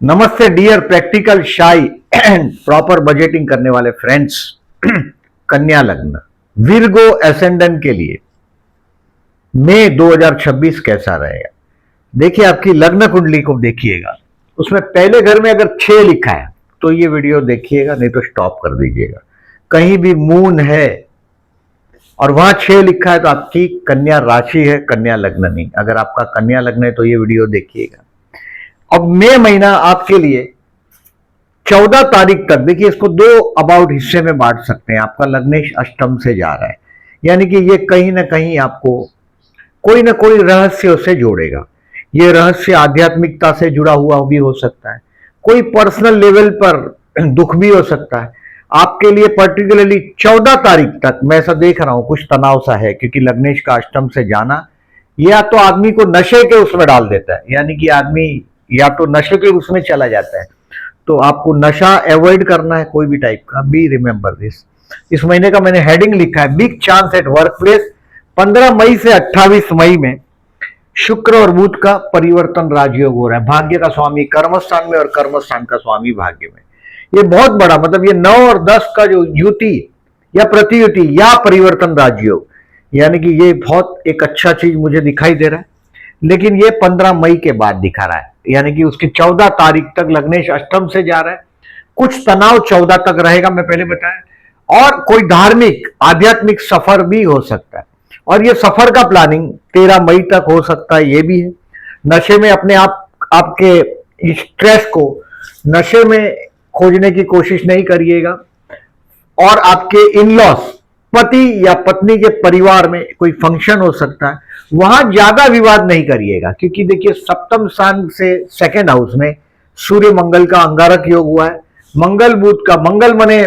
नमस्ते dear practical shy and proper budgeting करने वाले फ्रेंड्स। कन्या लग्न विर्गो एसेंडेंट के लिए मई 2026 कैसा रहेगा? देखिए, आपकी लग्न कुंडली को देखिएगा, उसमें पहले घर में अगर 6 लिखा है तो ये वीडियो देखिएगा, नहीं तो स्टॉप कर दीजिएगा। कहीं भी मून है और वहां 6 लिखा है तो आपकी कन्या राशि है, कन्या लग्न नहीं। अगर आपका कन्या लग्न है तो ये वीडियो देखिएगा। अब मई महीना आपके लिए 14 तारीख तक, देखिए इसको 2 अबाउट हिस्से में बांट सकते हैं। आपका लग्नेश अष्टम से जा रहा है, यानी कि ये कहीं ना कहीं आपको कोई ना कोई रहस्य से जोड़ेगा। ये रहस्य आध्यात्मिकता से जुड़ा हुआ भी हो सकता है, कोई पर्सनल लेवल पर दुख भी हो सकता है। आपके लिए पर्टिकुलरली 14 तारीख तक मैं ऐसा देख रहा हूं, कुछ तनाव सा है, क्योंकि लग्नेश का अष्टम से जाना या तो आदमी को नशे के उसमें डाल देता है, यानी कि आदमी या तो नशे के उसमें चला जाता है। तो आपको नशा अवॉइड करना है कोई भी टाइप का। Be remember this. इस महीने का मैंने हेडिंग लिखा है big chance at work place. 15 मई से 28 मई में शुक्र और बुध का परिवर्तन राजयोग हो रहा है। भाग्य का स्वामी कर्म स्थान में और कर्म स्थान का स्वामी भाग्य में। ये बहुत बड़ा, मतलब ये 9 और 10 का जो युति या प्रतियुति या परिवर्तन राजयोग, यानी कि ये बहुत एक अच्छा चीज मुझे दिखाई दे रहा है। लेकिन ये 15 मई के बाद दिखा रहा है, यानी कि उसकी 14 तारीख तक लग्नेश अष्टम से जा रहा है। कुछ तनाव 14 तक रहेगा, मैं पहले बताया। और कोई धार्मिक आध्यात्मिक सफर भी हो सकता है, और ये सफर का प्लानिंग 13 मई तक हो सकता है। ये भी है, नशे में अपने आप आपके स्ट्रेस को नशे में खोजने की कोशिश नहीं करिएगा। और आपके इनलॉस, पति या पत्नी के परिवार में कोई फंक्शन हो सकता है, वहां ज्यादा विवाद नहीं करिएगा, क्योंकि देखिए सप्तम स्थान से सेकंड हाउस में सूर्य मंगल का अंगारक योग हुआ है। मंगल बुध का, मंगल मने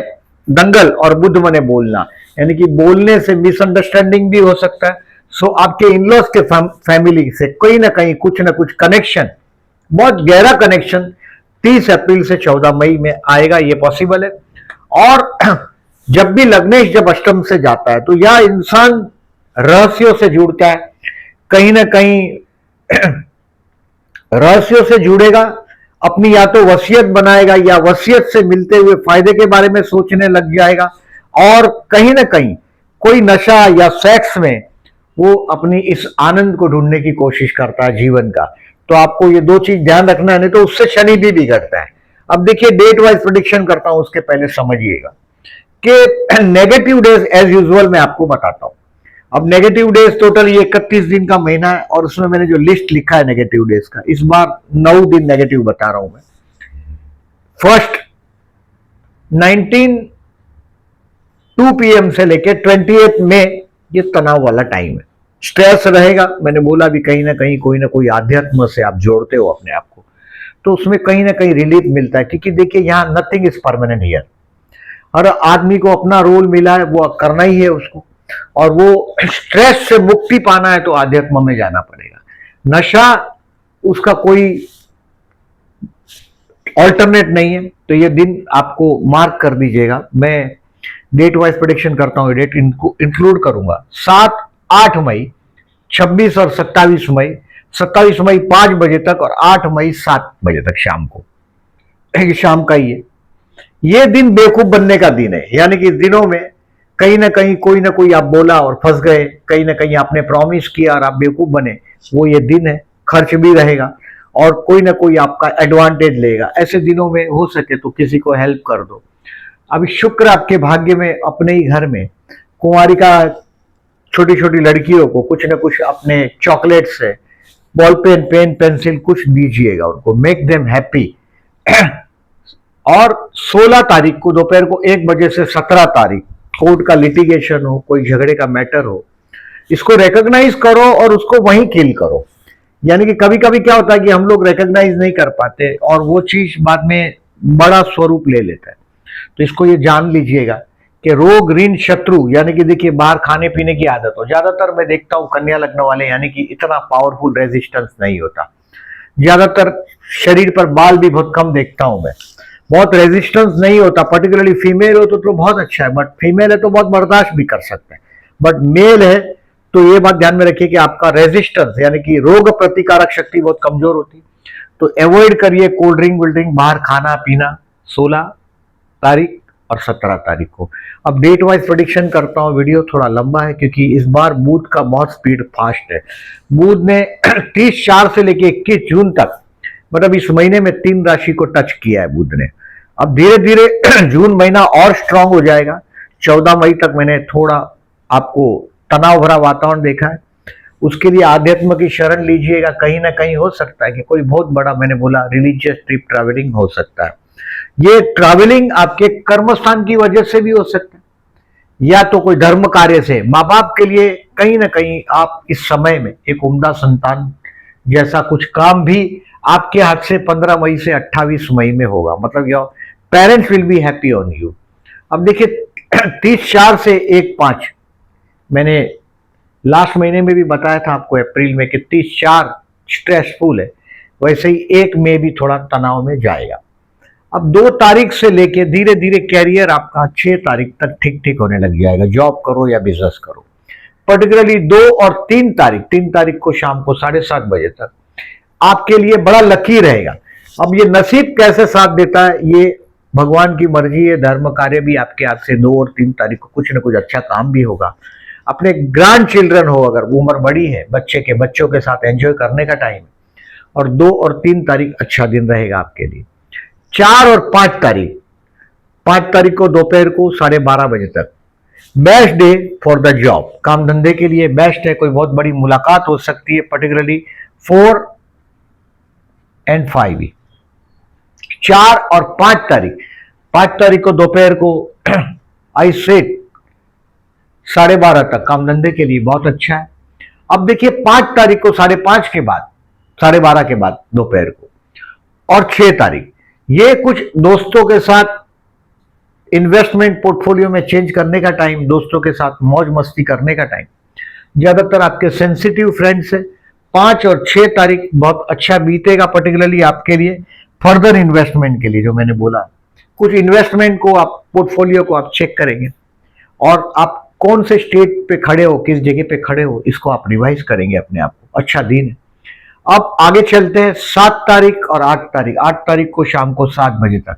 दंगल और बुध मने बोलना, यानी कि बोलने से मिसअंडरस्टैंडिंग भी हो सकता है। सो आपके इनलॉस के फैमिली से कोई ना कहीं कुछ ना कुछ कनेक्शन, बहुत गहरा कनेक्शन 30 अप्रैल से 14 मई में आएगा, ये पॉसिबल है। और जब भी लग्नेश जब अष्टम से जाता है तो यह इंसान रहस्यों से जुड़ता है, कहीं ना कहीं रहस्यों से जुड़ेगा। अपनी या तो वसीयत बनाएगा या वसीयत से मिलते हुए फायदे के बारे में सोचने लग जाएगा। और कहीं ना कहीं कोई नशा या सेक्स में वो अपनी इस आनंद को ढूंढने की कोशिश करता है जीवन का। तो आपको ये 2 चीज ध्यान रखना है, नहीं तो उससे शनि भी बिगड़ता है। अब देखिए, डेट वाइज प्रेडिक्शन करता हूं, उसके पहले समझिएगा कि नेगेटिव डेज एज यूजुअल मैं आपको बताता हूं। अब नेगेटिव डेज टोटल ये 31 दिन का महीना है, और उसमें मैंने जो लिस्ट लिखा है नेगेटिव डेज का, इस बार 9 दिन नेगेटिव बता रहा हूं मैं। फर्स्ट 19 2 PM से लेके 28 में ये तनाव वाला टाइम है, स्ट्रेस रहेगा। मैंने बोला भी कहीं ना कहीं कोई ना कोई आध्यात्म से आप जोड़ते हो अपने आप को, तो उसमें कहीं ना कहीं रिलीफ मिलता है। क्योंकि देखिए, यहां नथिंग इज परमानेंट हियर। हर आदमी को अपना रोल मिला है, वो करना ही है उसको। और वो स्ट्रेस से मुक्ति पाना है तो आध्यात्म में जाना पड़ेगा। नशा उसका कोई ऑल्टरनेट नहीं है। तो ये दिन आपको मार्क कर दीजिएगा। मैं डेट वाइज प्रेडिक्शन करता हूं, डेट इंक्लूड करूंगा। 7 8 मई, 26 और 27 मई। 27 मई 5 बजे तक और 8 मई 7 बजे तक शाम को, शाम का ही है। ये दिन बेवकूफ बनने का दिन है, यानी कि दिनों में कहीं ना कहीं कोई ना कोई आप बोला और फंस गए, कहीं ना कहीं आपने प्रॉमिस किया और आप बेवकूफ बने, वो ये दिन है। खर्च भी रहेगा और कोई ना कोई आपका एडवांटेज लेगा। ऐसे दिनों में हो सके तो किसी को हेल्प कर दो। अभी शुक्र आपके भाग्य में अपने ही घर में कुंवारिका छोटी छोटी लड़कियों को कुछ ना कुछ अपने चॉकलेट से, बॉल पेन, पेन, पेंसिल कुछ दीजिएगा उनको, मेक देम हैप्पी। और 16 तारीख को दोपहर को 1 बजे से 17 तारीख कोर्ट का लिटिगेशन हो, कोई झगड़े का मैटर हो, इसको रिकॉग्नाइज करो और उसको वहीं किल करो। यानी कि कभी कभी क्या होता है कि हम लोग रिकॉग्नाइज नहीं कर पाते और वो चीज बाद में बड़ा स्वरूप ले लेता है। तो इसको ये जान लीजिएगा कि रोग ऋण शत्रु, यानी कि देखिए बाहर खाने पीने की आदत हो, ज्यादातर मैं देखता हूं कन्या लग्न वाले, यानी कि इतना पावरफुल रेजिस्टेंस नहीं होता। ज्यादातर शरीर पर बाल भी बहुत कम देखता हूं मैं, बहुत रेजिस्टेंस नहीं होता। पर्टिकुलरली फीमेल हो तो बहुत अच्छा है, बट फीमेल है तो बहुत बर्दाश्त भी कर सकते हैं। बट मेल है तो ये बात ध्यान में रखिए कि आपका रेजिस्टेंस, यानी कि रोग प्रतिकारक शक्ति बहुत कमजोर होती है। तो अवॉइड करिए कोल्ड ड्रिंक वोल्ड ड्रिंक, बाहर खाना पीना 16 तारीख और 17 तारीख को। अब डेट वाइज प्रेडिक्शन करता हूँ, वीडियो थोड़ा लंबा है क्योंकि इस बार बुध का बहुत स्पीड फास्ट है। बुध ने 30/4 से लेके 21 जून तक, मतलब इस महीने में 3 राशि को टच किया है बुध ने। अब धीरे धीरे जून महीना और स्ट्रांग हो जाएगा। 14 मई तक मैंने थोड़ा आपको तनाव भरा वातावरण देखा है। उसके लिए आध्यात्म की शरण लीजिएगा, कहीं ना कहीं हो सकता है कि कोई बहुत बड़ा, मैंने बोला रिलीजियस ट्रिप ट्रैवलिंग हो सकता है। ये ट्रैवलिंग आपके कर्म स्थान की वजह से भी हो सकता है, या तो कोई धर्म कार्य से, माँ बाप के लिए कहीं ना कहीं आप इस समय में एक उम्दा संतान जैसा कुछ काम भी आपके हाथ से 15 मई से 28 मई में होगा, मतलब your parents will be happy on you. अब देखिए 30/4 से 1/5, मैंने लास्ट महीने में भी बताया था आपको अप्रैल में कि 30/4 स्ट्रेसफुल है, वैसे ही 1 में भी थोड़ा तनाव में जाएगा। अब 2 तारीख से लेके धीरे धीरे कैरियर आपका 6 तारीख तक ठीक ठीक होने लग जाएगा, जॉब करो या बिजनेस करो। पर्टिकुलरली 2 और 3 तारीख, 3 तारीख को शाम को 7:30 बजे तक आपके लिए बड़ा लकी रहेगा। अब ये नसीब कैसे साथ देता है ये भगवान की मर्जी है। धर्म कार्य भी आपके हाथ से 2 और 3 तारीख को कुछ ना कुछ अच्छा काम भी होगा। अपने ग्रैंड चिल्ड्रन हो, अगर उम्र बड़ी है, बच्चों के साथ एंजॉय करने का टाइम है। और 2 और 3 तारीख अच्छा दिन रहेगा आपके लिए। 4 और 5 तारीख, 5 तारीख को दोपहर को 12:30 बजे तक best day for the job, काम धंधे के लिए बेस्ट है। कोई बहुत बड़ी मुलाकात हो सकती है, पर्टिकुलरली 4 और 5। 4 और 5 तारीख, 5 तारीख को दोपहर को आई सेट 12:30 तक काम धंधे के लिए बहुत अच्छा है। अब देखिए 5 तारीख को 5:30 के बाद, 12:30 के बाद दोपहर को, और 6 तारीख, ये कुछ दोस्तों के साथ इन्वेस्टमेंट पोर्टफोलियो में चेंज करने का टाइम, दोस्तों के साथ मौज मस्ती करने का टाइम। ज्यादातर आपके सेंसिटिव फ्रेंड्स है। 5 और 6 तारीख बहुत अच्छा बीतेगा, पर्टिकुलरली आपके लिए फर्दर इन्वेस्टमेंट के लिए। जो मैंने बोला, कुछ इन्वेस्टमेंट को आप, पोर्टफोलियो को आप चेक करेंगे और आप कौन से स्टेट पे खड़े हो, किस जगह पे खड़े हो, इसको आप रिवाइज करेंगे अपने आप को। अच्छा दिन है। अब आगे चलते हैं 7 तारीख और 8 तारीख। 8 तारीख को शाम को 7 बजे तक,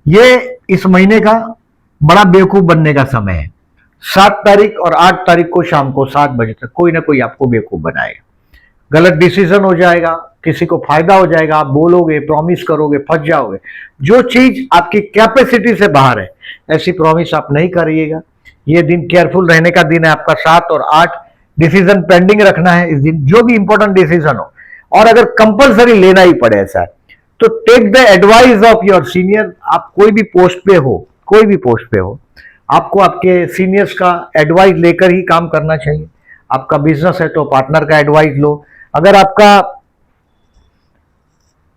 ये इस महीने का बड़ा बेवकूफ बनने का समय है। 7 तारीख और 8 तारीख को शाम को 7 बजे तक कोई ना कोई आपको बेवकूफ बनाएगा। गलत डिसीजन हो जाएगा, किसी को फायदा हो जाएगा, आप बोलोगे, प्रॉमिस करोगे, फंस जाओगे। जो चीज आपकी कैपेसिटी से बाहर है, ऐसी प्रॉमिस आप नहीं करिएगा। ये दिन केयरफुल रहने का दिन है आपका। 7 और 8 डिसीजन पेंडिंग रखना है इस दिन, जो भी इंपॉर्टेंट डिसीजन हो, और अगर कंपलसरी लेना ही पड़े ऐसा, तो take the advice of your senior. आप कोई भी पोस्ट पे हो, कोई भी पोस्ट पे हो, आपको आपके सीनियर्स का एडवाइस लेकर ही काम करना चाहिए। आपका बिजनेस है तो पार्टनर का एडवाइस लो। अगर आपका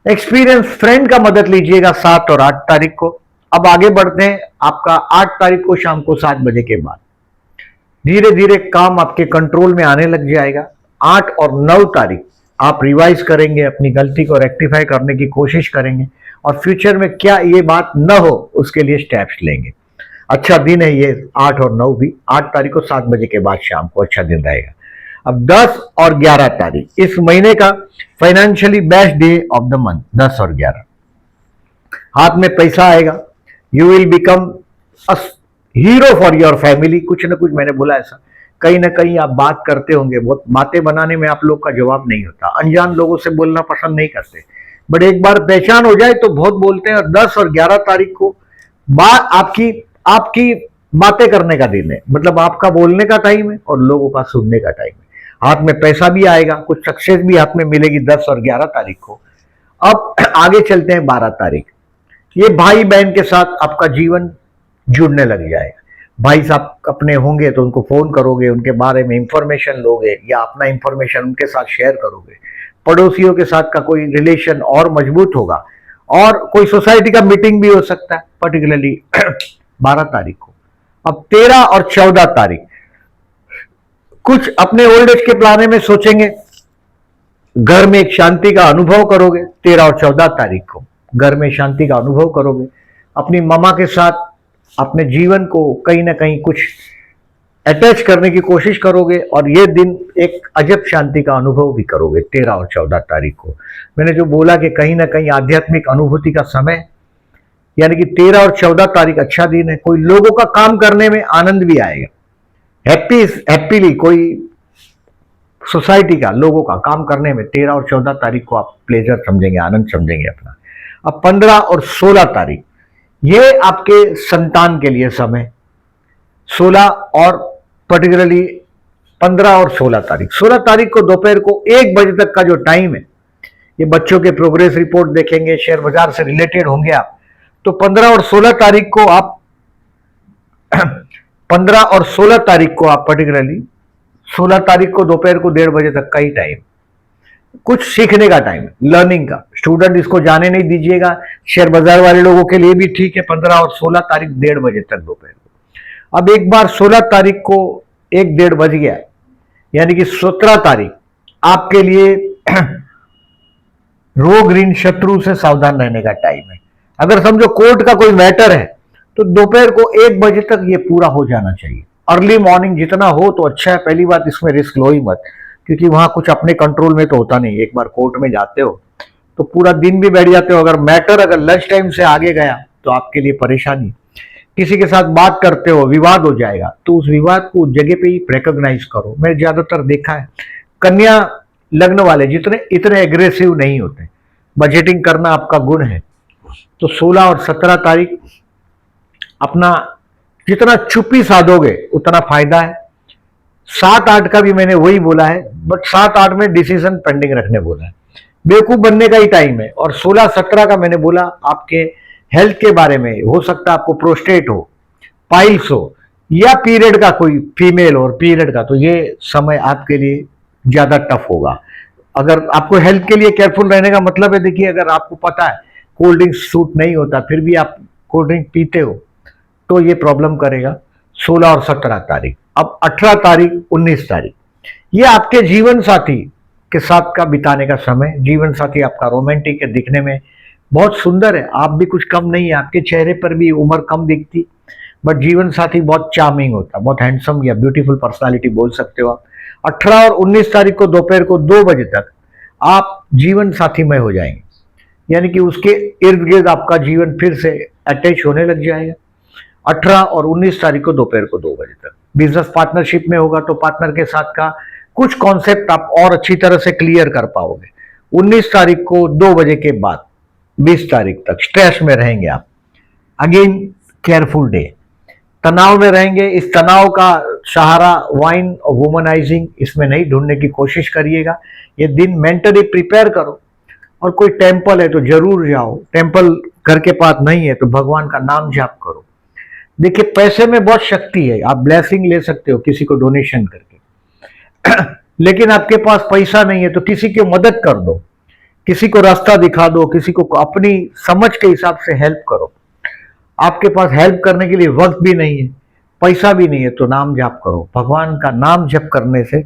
एक्सपीरियंस फ्रेंड का मदद लीजिएगा 7 और 8 तारीख को। अब आगे बढ़ते हैं, आपका 8 तारीख को शाम को 7 बजे के बाद धीरे धीरे काम आपके कंट्रोल में आने लग जाएगा। 8 और 9 तारीख आप रिवाइज करेंगे, अपनी गलती को रेक्टिफाई करने की कोशिश करेंगे, और फ्यूचर में क्या ये बात न हो उसके लिए स्टेप्स लेंगे। अच्छा दिन है ये 8 और 9 भी। 8 तारीख को 7 बजे के बाद शाम को अच्छा दिन रहेगा। अब 10 और 11 तारीख, इस महीने का financially best day of the month. 10 और 11 हाथ में पैसा आएगा। You will become a hero for your family. कुछ ना कुछ, मैंने बोला ऐसा, कहीं ना कहीं आप बात करते होंगे। बहुत बातें बनाने में आप लोग का जवाब नहीं होता, अनजान लोगों से बोलना पसंद नहीं करते, बट एक बार पहचान हो जाए तो बहुत बोलते हैं। और 10 और 11 तारीख को बात आपकी बातें करने का दिन है, मतलब आपका बोलने का टाइम है और लोगों का सुनने का टाइम है। हाथ में पैसा भी आएगा, कुछ सक्सेस भी हाथ में मिलेगी 10 और 11 तारीख को। अब आगे चलते हैं 12 तारीख। ये भाई बहन के साथ आपका जीवन जुड़ने लग जाएगा। भाई साहब अपने होंगे तो उनको फोन करोगे, उनके बारे में इंफॉर्मेशन लोगे, या अपना इंफॉर्मेशन उनके साथ शेयर करोगे। पड़ोसियों के साथ का कोई रिलेशन और मजबूत होगा, और कोई सोसाइटी का मीटिंग भी हो सकता है, पर्टिकुलरली 12 तारीख को। अब 13 और 14 तारीख कुछ अपने ओल्ड एज के प्लान में सोचेंगे, घर में एक शांति का अनुभव करोगे। 13 और 14 तारीख को घर में शांति का अनुभव करोगे। अपनी मामा के साथ अपने जीवन को कहीं ना कहीं कुछ अटैच करने की कोशिश करोगे और ये दिन एक अजब शांति का अनुभव भी करोगे 13 और 14 तारीख को। मैंने जो बोला कि कहीं ना कहीं आध्यात्मिक अनुभूति का समय, यानी कि 13 और 14 तारीख अच्छा दिन है। कोई लोगों का काम करने में आनंद भी आएगा, हैप्पीली कोई सोसाइटी का लोगों का काम करने में 13 और 14 तारीख को आप प्लेजर समझेंगे, आनंद समझेंगे अपना। अब 15 और 16 तारीख ये आपके संतान के लिए समय, 16 और पर्टिकुलरली 15 और 16 तारीख। 16 तारीख को दोपहर को 1 बजे तक का जो टाइम है, ये बच्चों के प्रोग्रेस रिपोर्ट देखेंगे, शेयर बाजार से रिलेटेड होंगे आप। तो 15 और 16 तारीख को आप 15 और 16 तारीख को आप पर्टिकुलरली 16 तारीख को दोपहर को 1:30 बजे तक का ही टाइम, कुछ सीखने का टाइम है, लर्निंग का। स्टूडेंट इसको जाने नहीं दीजिएगा, शेयर बाजार वाले लोगों के लिए भी ठीक है। 15 और 16 तारीख 1:30 बजे तक दोपहर को। अब एक बार 16 तारीख को 1-1:30 बज गया, यानी कि 17 तारीख आपके लिए रोग ऋण शत्रु से सावधान रहने का टाइम है। अगर समझो कोर्ट का कोई मैटर है तो दोपहर को 1 बजे तक ये पूरा हो जाना चाहिए। अर्ली मॉर्निंग जितना हो तो अच्छा है। पहली बात, इसमें रिस्क लो ही मत, क्योंकि वहां कुछ अपने कंट्रोल में तो होता नहीं। एक बार कोर्ट में जाते हो तो पूरा दिन भी बैठ जाते हो। अगर मैटर अगर लंच टाइम से आगे गया तो आपके लिए परेशानी। किसी के साथ बात करते हो, विवाद हो जाएगा, तो उस विवाद को जगह पे ही रिकॉग्नाइज करो। मैंने ज्यादातर देखा है कन्या लग्न वाले जितने इतने एग्रेसिव नहीं होते। बजटिंग करना आपका गुण है। तो 16 और 17 तारीख अपना जितना चुप्पी साधोगे उतना फायदा है। 7-8 का भी मैंने वही बोला है, बट 7-8 में डिसीजन पेंडिंग रखने बोला है, बेवकूफ बनने का ही टाइम है। और 16-17 का मैंने बोला आपके हेल्थ के बारे में, हो सकता है आपको प्रोस्टेट हो, पाइल्स हो, या पीरियड का कोई फीमेल हो पीरियड का, तो ये समय आपके लिए ज्यादा टफ होगा। अगर आपको हेल्थ के लिए केयरफुल रहने का मतलब है, देखिए अगर आपको पता है कोल्ड ड्रिंक सूट नहीं होता फिर भी आप कोल्ड ड्रिंक पीते हो तो ये प्रॉब्लम करेगा। 16 और 17 तारीख। अब 18 तारीख 19 तारीख ये आपके जीवन साथी के साथ का बिताने का समय। जीवन साथी आपका रोमांटिक है, दिखने में बहुत सुंदर है, आप भी कुछ कम नहीं है, आपके चेहरे पर भी उम्र कम दिखती, बट जीवन साथी बहुत चार्मिंग होता, बहुत हैंडसम या ब्यूटीफुल पर्सनालिटी बोल सकते हो आप। 18 और 19 तारीख को दोपहर को 2 बजे तक आप जीवन साथी में हो जाएंगे, यानी कि उसके इर्द गिर्द आपका जीवन फिर से अटैच होने लग जाएगा। 18 और 19 तारीख को दोपहर को 2 बजे तक बिजनेस पार्टनरशिप में होगा तो पार्टनर के साथ का कुछ कॉन्सेप्ट आप और अच्छी तरह से क्लियर कर पाओगे। 19 तारीख को 2 बजे के बाद 20 तारीख तक स्ट्रेस में रहेंगे आप। अगेन केयरफुल डे, तनाव में रहेंगे। इस तनाव का सहारा वाइन और वुमनाइजिंग इसमें नहीं ढूंढने की कोशिश करिएगा। ये दिन मेंटली प्रिपेयर करो, और कोई टेम्पल है तो जरूर जाओ। टेम्पल घर के पास नहीं है तो भगवान का नाम जाप करो। देखिए पैसे में बहुत शक्ति है, आप ब्लेसिंग ले सकते हो किसी को डोनेशन करके लेकिन आपके पास पैसा नहीं है तो किसी की मदद कर दो, किसी को रास्ता दिखा दो, किसी को अपनी समझ के हिसाब से हेल्प करो। आपके पास हेल्प करने के लिए वक्त भी नहीं है, पैसा भी नहीं है, तो नाम जप करो। भगवान का नाम जप करने से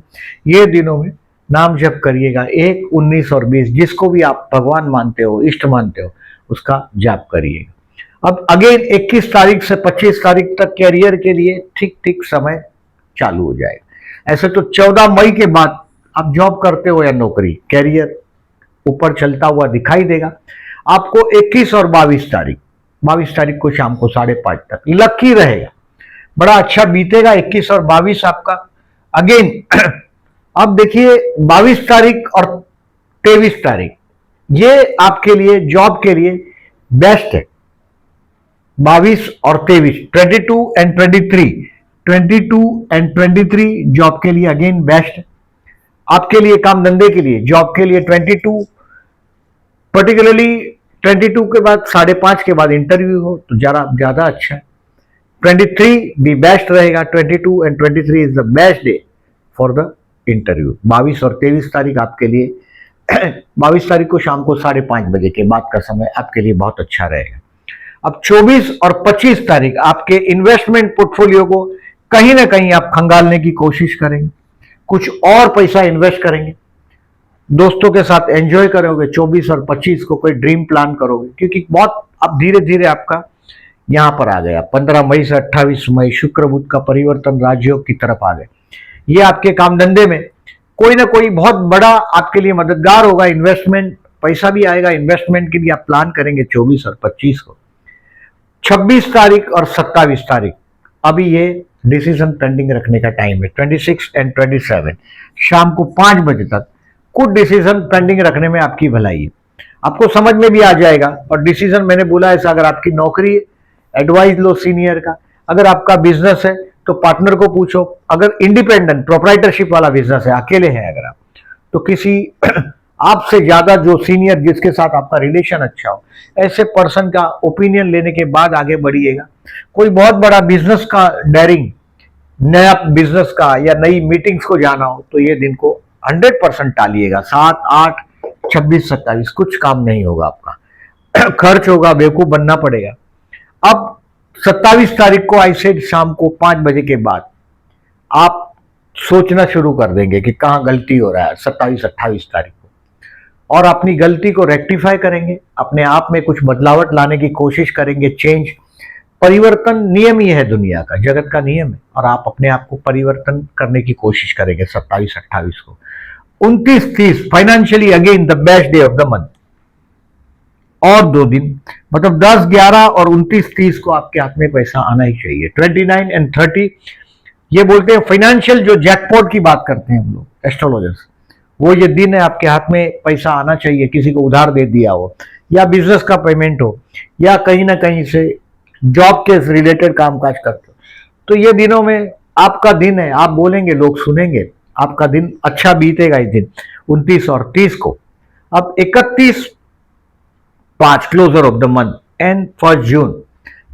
ये दिनों में नाम जप करिएगा। 1, 19 और 20 जिसको भी आप भगवान मानते हो, इष्ट मानते हो, उसका जाप करिएगा। अब अगेन 21 तारीख से 25 तारीख तक कैरियर के लिए ठीक ठीक समय चालू हो जाएगा। ऐसे तो 14 मई के बाद आप जॉब करते हो या नौकरी, कैरियर ऊपर चलता हुआ दिखाई देगा आपको। 21 और 22 तारीख को शाम को 5:30 तक लकी रहेगा, बड़ा अच्छा बीतेगा 21 और 22 आपका। अगेन अब देखिए 22 तारीख और 23 तारीख ये आपके लिए जॉब के लिए बेस्ट है। 22 और 23, 22 एंड 23 जॉब के लिए अगेन बेस्ट है। आपके लिए काम धंधे के लिए, जॉब के लिए 22, पर्टिकुलरली 22 के बाद 5:30 के बाद इंटरव्यू हो तो ज्यादा अच्छा है। 23 भी बेस्ट रहेगा। 22 and 23 is the best day for the interview. 22 और 23 तारीख आपके लिए 22 तारीख को शाम को 5:30 बजे के बाद का समय आपके लिए बहुत अच्छा रहेगा। अब 24 और 25 तारीख आपके इन्वेस्टमेंट पोर्टफोलियो को कहीं ना कहीं आप खंगालने की कोशिश करेंगे, कुछ और पैसा इन्वेस्ट करेंगे, दोस्तों के साथ एंजॉय करोगे। 24 और 25 को कोई ड्रीम प्लान करोगे, क्योंकि बहुत अब धीरे धीरे आपका यहां पर आ गया। 15 मई से 28 मई शुक्र बुध का परिवर्तन राजयोग की तरफ आ गए। ये आपके काम धंधे में कोई ना कोई बहुत बड़ा आपके लिए मददगार होगा। इन्वेस्टमेंट, पैसा भी आएगा इन्वेस्टमेंट के लिए, आप प्लान करेंगे 24 और 25 को। 26 तारीख और 27 तारीख अभी ये डिसीजन पेंडिंग रखने का टाइम है। 26 एंड 27 शाम को 5 बजे तक कुछ डिसीजन पेंडिंग रखने में आपकी भलाई है। आपको समझ में भी आ जाएगा। और डिसीजन मैंने बोला ऐसा, अगर आपकी नौकरी है एडवाइस लो सीनियर का, अगर आपका बिजनेस है तो पार्टनर को पूछो, अगर इंडिपेंडेंट प्रोप्राइटरशिप वाला बिजनेस है, अकेले हैं अगर आप, तो किसी आपसे ज्यादा जो सीनियर जिसके साथ आपका रिलेशन अच्छा हो, ऐसे पर्सन का ओपिनियन लेने के बाद आगे बढ़िएगा। कोई बहुत बड़ा बिजनेस का डेयरिंग, नया बिजनेस का या नई मीटिंग्स को जाना हो तो ये दिन को 100% टालिएगा। 7, 8, 26, 27 कुछ काम नहीं होगा आपका, खर्च होगा, बेवकूफ बनना पड़ेगा। अब 27 तारीख को आई सेड शाम को 5 बजे के बाद आप सोचना शुरू कर देंगे कि कहां गलती हो रहा है 27-28 तारीख को, और अपनी गलती को रेक्टिफाई करेंगे, अपने आप में कुछ बदलावट लाने की कोशिश करेंगे। चेंज, परिवर्तन नियम ही है दुनिया का, जगत का नियम है, और आप अपने आप को परिवर्तन करने की कोशिश करेंगे 27-28 को। 29-30 financially again the best day of the month, और 2 दिन मतलब 10, 11 और 29-30 को आपके हाथ में पैसा आना ही चाहिए। 29 एंड 30 ये बोलते हैं फाइनेंशियल, जो जैकपॉट की बात करते हैं हम लोग एस्ट्रोलॉजर्स, वो ये दिन है आपके हाथ में पैसा आना चाहिए। किसी को उधार दे दिया हो, या बिजनेस का पेमेंट हो, या कहीं ना कहीं से जॉब के रिलेटेड कामकाज करते हो, तो ये दिनों में आपका दिन है। आप बोलेंगे, लोग सुनेंगे, आपका दिन अच्छा बीतेगा इस दिन 29 और 30 को। अब 31/5 closure of the month and 1 June,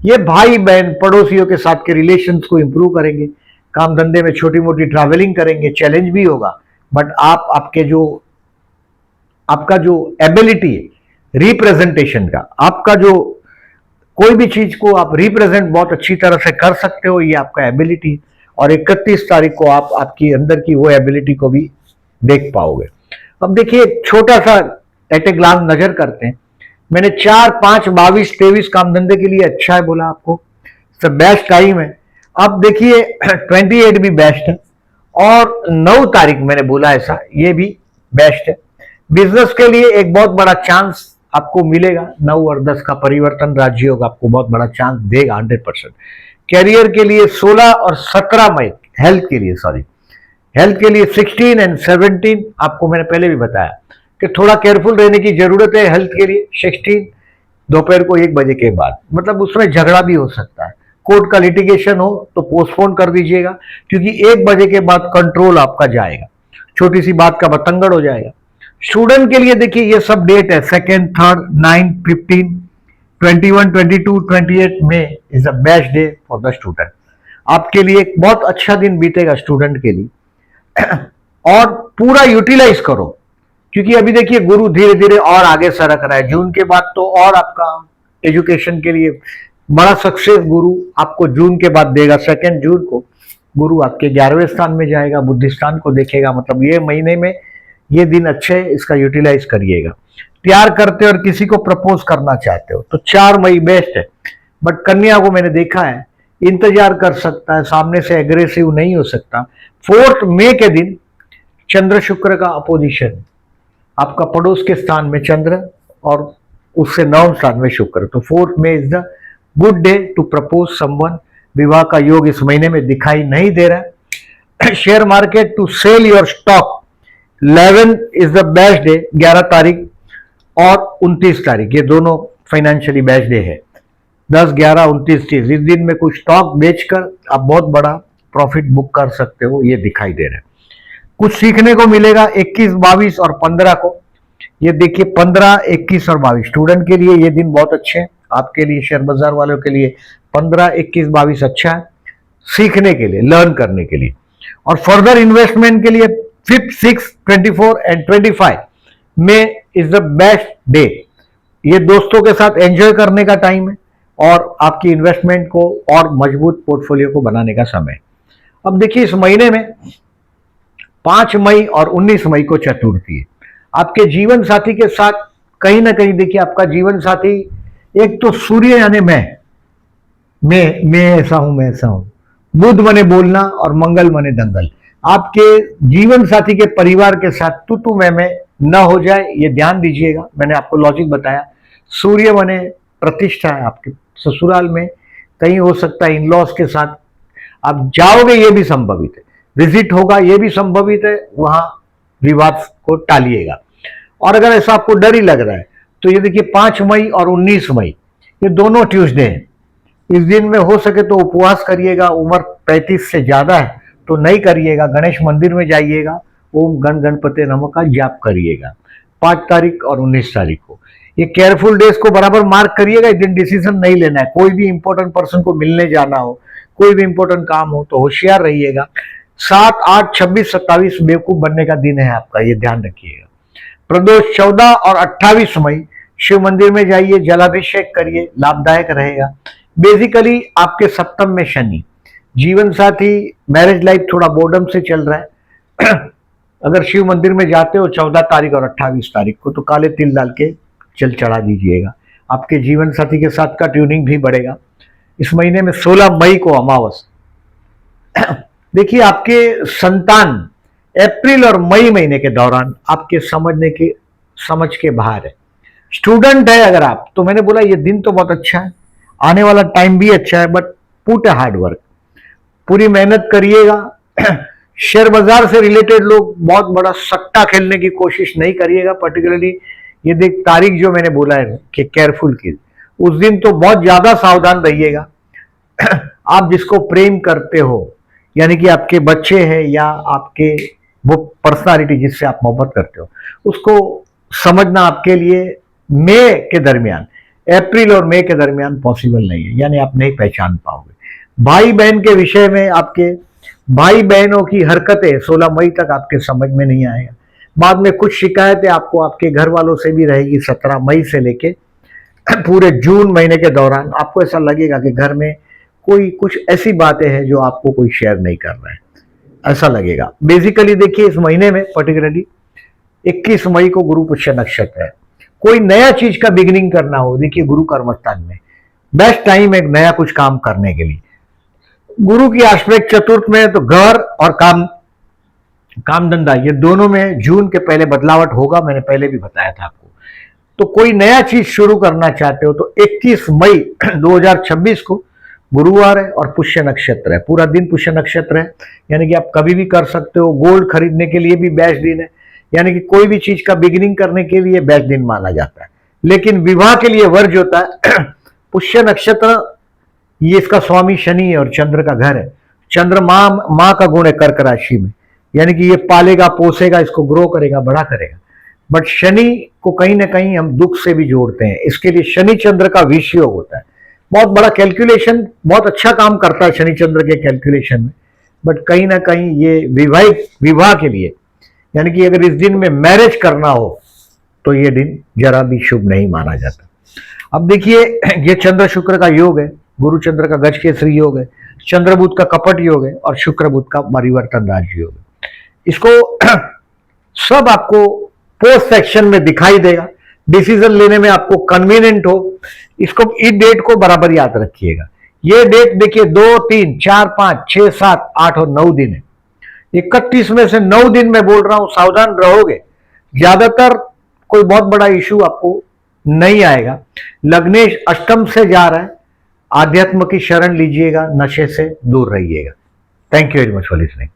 ये भाई बहन पड़ोसियों के साथ के रिलेशंस को इंप्रूव करेंगे। काम धंधे में छोटी मोटी ट्रैवलिंग करेंगे, चैलेंज भी होगा, बट आप आपका जो एबिलिटी है रिप्रेजेंटेशन का, आपका जो कोई भी चीज को आप रिप्रेजेंट बहुत अच्छी तरह से कर सकते हो, ये आपका एबिलिटी। और 31 तारीख को आप आपकी अंदर की वो एबिलिटी को भी देख पाओगे। अब देखिए, छोटा सा एट ए ग्लांस नजर करते हैं। मैंने 4, 5, 22, 23 काम धंधे के लिए अच्छा है बोला आपको, बेस्ट टाइम है। अब देखिए 28 भी बेस्ट है, और 9 तारीख मैंने बोला ऐसा, ये भी बेस्ट है। बिजनेस के लिए एक बहुत बड़ा चांस आपको मिलेगा। 9 और 10 का परिवर्तन राजयोग आपको बहुत बड़ा चांस देगा 100%। कैरियर के लिए 16 और 17 मई, हेल्थ के लिए 16 एंड 17 आपको मैंने पहले भी बताया कि थोड़ा केयरफुल रहने की जरूरत है हेल्थ के लिए। 16 दोपहर को 1 बजे के बाद, मतलब उसमें झगड़ा भी हो सकता है, कोर्ट का लिटिगेशन हो तो पोस्टपोन कर दीजिएगा, क्योंकि 1 बजे के बाद कंट्रोल आपका जाएगा, छोटी सी बात का बतंगड़ हो जाएगा। स्टूडेंट के लिए देखिए ये सब डेट है, 2nd, 3rd, 9, 15, 21, 22, 28 में is the best day for the student. आपके लिए एक बहुत अच्छा दिन बीतेगा स्टूडेंट के लिए, और पूरा यूटिलाइज करो, क्योंकि अभी देखिए गुरु धीरे धीरे और आगे सरक रहा है। जून के बाद तो और आपका एजुकेशन के लिए बड़ा सक्सेस गुरु आपको जून के बाद देगा। 2 जून को गुरु आपके 11वें स्थान में जाएगा, बुद्धिस्थान को देखेगा, मतलब ये महीने में ये दिन अच्छे है, इसका यूटिलाइज करिएगा। प्यार करते हो और किसी को प्रपोज करना चाहते हो तो 4 मई बेस्ट है, बट कन्या को मैंने देखा है इंतजार कर सकता है, सामने से एग्रेसिव नहीं हो सकता। 4 मई के दिन चंद्र शुक्र का अपोजिशन, आपका पड़ोस के स्थान में चंद्र और उससे 9वें स्थान में शुक्र, तो 4 May is the good day to propose someone. विवाह का योग इस महीने में दिखाई नहीं दे रहा है। Share market to sell your stock, 11 is the best day, 11 तारीख और 29 तारीख, ये दोनों फाइनेंशियली बेस्ट डे है। 10, 11, 29, 30 इस दिन में कुछ स्टॉक बेचकर आप बहुत बड़ा प्रॉफिट बुक कर सकते हो, ये दिखाई दे रहा है। कुछ सीखने को मिलेगा 21, 22 और 15 को। ये देखिए 15, 21 और 22 स्टूडेंट के लिए ये दिन बहुत अच्छे हैं। आपके लिए, शेयर बाजार वालों के लिए 15, 21, 22 अच्छा है सीखने के लिए, लर्न करने के लिए। और फर्दर इन्वेस्टमेंट के लिए 5, 6, 24 एंड 25 में इज द बेस्ट डे। ये दोस्तों के साथ एंजॉय करने का टाइम है और आपकी इन्वेस्टमेंट को और मजबूत पोर्टफोलियो को बनाने का समय। अब देखिए इस महीने में 5 मई और 19 मई को चतुर्थी है। आपके जीवन साथी के साथ कहीं ना कहीं देखिए आपका जीवन साथी, एक तो सूर्य यानी मैं, मैं ऐसा हूं, मैं ऐसा हूं। बुध मने बोलना और मंगल मने दंगल। आपके जीवन साथी के परिवार के साथ तू मैं न हो जाए, ये ध्यान दीजिएगा। मैंने आपको लॉजिक बताया। सूर्य मने प्रतिष्ठा है, आपके ससुराल में कहीं हो सकता है इन लॉज के साथ आप जाओगे, ये भी संभवित है। विजिट होगा, ये भी संभवित है। वहां विवाद को टालिएगा। और अगर ऐसा आपको डर ही लग रहा है तो ये देखिए 5 मई और 19 मई ये दोनों ट्यूसडे हैं। इस दिन में हो सके तो उपवास करिएगा। उम्र 35 से ज्यादा है तो नहीं करिएगा। गणेश मंदिर में जाइएगा, ओम गण गणपति नमः का जाप करिएगा 5 तारीख और 19 तारीख को। ये केयरफुल डेज को बराबर मार्क करिएगा। इस दिन डिसीजन नहीं लेना है। कोई भी इंपॉर्टेंट पर्सन को मिलने जाना हो, कोई भी इंपॉर्टेंट काम हो तो होशियार रहिएगा। 7, 8, 26, 27 बेवकूफ बनने का दिन है आपका, ये ध्यान रखिएगा। प्रदोष 14 और 28 मई शिव मंदिर में जाइए, जलाभिषेक करिए, लाभदायक रहेगा। बेसिकली आपके सप्तम में शनि, जीवन साथी मैरिज लाइफ थोड़ा बोर्डम से चल रहा है। अगर शिव मंदिर में जाते हो 14 तारीख और 28 तारीख को तो काले तिल डाल के जल चढ़ा दीजिएगा। आपके जीवन साथी के साथ का ट्यूनिंग भी बढ़ेगा। इस महीने में 16 मई को अमावस। देखिए आपके संतान अप्रैल और मई महीने के दौरान आपके समझ के बाहर है। स्टूडेंट है अगर आप, तो मैंने बोला ये दिन तो बहुत अच्छा है, आने वाला टाइम भी अच्छा है, बट पुट हार्ड वर्क, पूरी मेहनत करिएगा। शेयर बाजार से रिलेटेड लोग बहुत बड़ा सट्टा खेलने की कोशिश नहीं करिएगा। पर्टिकुलरली ये देख तारीख जो मैंने बोला है कि केयरफुल की, उस दिन तो बहुत ज्यादा सावधान रहिएगा। आप जिसको प्रेम करते हो, यानी कि आपके बच्चे हैं या आपके वो पर्सनालिटी जिससे आप मोहब्बत करते हो, उसको समझना आपके लिए मई के दरमियान, अप्रैल और मई के दरमियान पॉसिबल नहीं है, यानी आप नहीं पहचान पाओगे। भाई बहन के विषय में आपके भाई बहनों की हरकतें 16 मई तक आपके समझ में नहीं आएगा। बाद में कुछ शिकायतें आपको आपके घर वालों से भी रहेगी। 17 मई से लेके पूरे जून महीने के दौरान आपको ऐसा लगेगा कि घर में कोई कुछ ऐसी बातें हैं जो आपको कोई शेयर नहीं कर रहा है, ऐसा लगेगा। बेसिकली देखिए इस महीने में पर्टिकुलरली 21 मई को गुरु पुष्य नक्षत्र है। कोई नया चीज का बिगिनिंग करना हो, देखिए गुरु कर्मस्थान में बेस्ट टाइम है नया कुछ काम करने के लिए। गुरु की एस्पेक्ट चतुर्थ में तो घर और काम धंधा ये दोनों में जून के पहले बदलावट होगा, मैंने पहले भी बताया था आपको। तो कोई नया चीज शुरू करना चाहते हो तो 21 मई 2026 को गुरुवार है और पुष्य नक्षत्र है, पूरा दिन पुष्य नक्षत्र है, यानी कि आप कभी भी कर सकते हो। गोल्ड खरीदने के लिए भी बेस्ट दिन है, यानी कि कोई भी चीज का बिगिनिंग करने के लिए बेस्ट दिन माना जाता है। लेकिन विवाह के लिए वर्ज होता है। पुष्य नक्षत्र ये इसका स्वामी शनि है और चंद्र का घर है। चंद्र मां का गुण है कर्क राशि में, यानी कि ये पालेगा पोसेगा, इसको ग्रो करेगा, बड़ा करेगा। बट शनि को कहीं ना कहीं हम दुख से भी जोड़ते हैं, इसके लिए शनि चंद्र का विषय होता है। बहुत बड़ा कैलकुलेशन, बहुत अच्छा काम करता है शनि चंद्र के कैलकुलेशन में, बट कहीं ना कहीं ये विवाह के लिए, यानी कि अगर इस दिन में मैरिज करना हो तो ये दिन जरा भी शुभ नहीं माना जाता। अब देखिए ये चंद्र शुक्र का योग है, गुरु चंद्र का गज केसरी योग है, चंद्र बुध का कपट योग है और शुक्र बुध का परिवर्तन राज योग है। इसको सब आपको पोस्ट सेक्शन में दिखाई देगा। डिसीजन लेने में आपको कन्वीनियंट हो, इसको इस डेट को बराबर याद रखिएगा। ये डेट देखिए 2, 3, 4, 5, 6, 7, 8 और 9 दिन है। 31 में से 9 दिन मैं बोल रहा हूं सावधान रहोगे, ज्यादातर कोई बहुत बड़ा इशू आपको नहीं आएगा। लग्नेश अष्टम से जा रहा है, आध्यात्म की शरण लीजिएगा, नशे से दूर रहिएगा। Thank you very much for listening.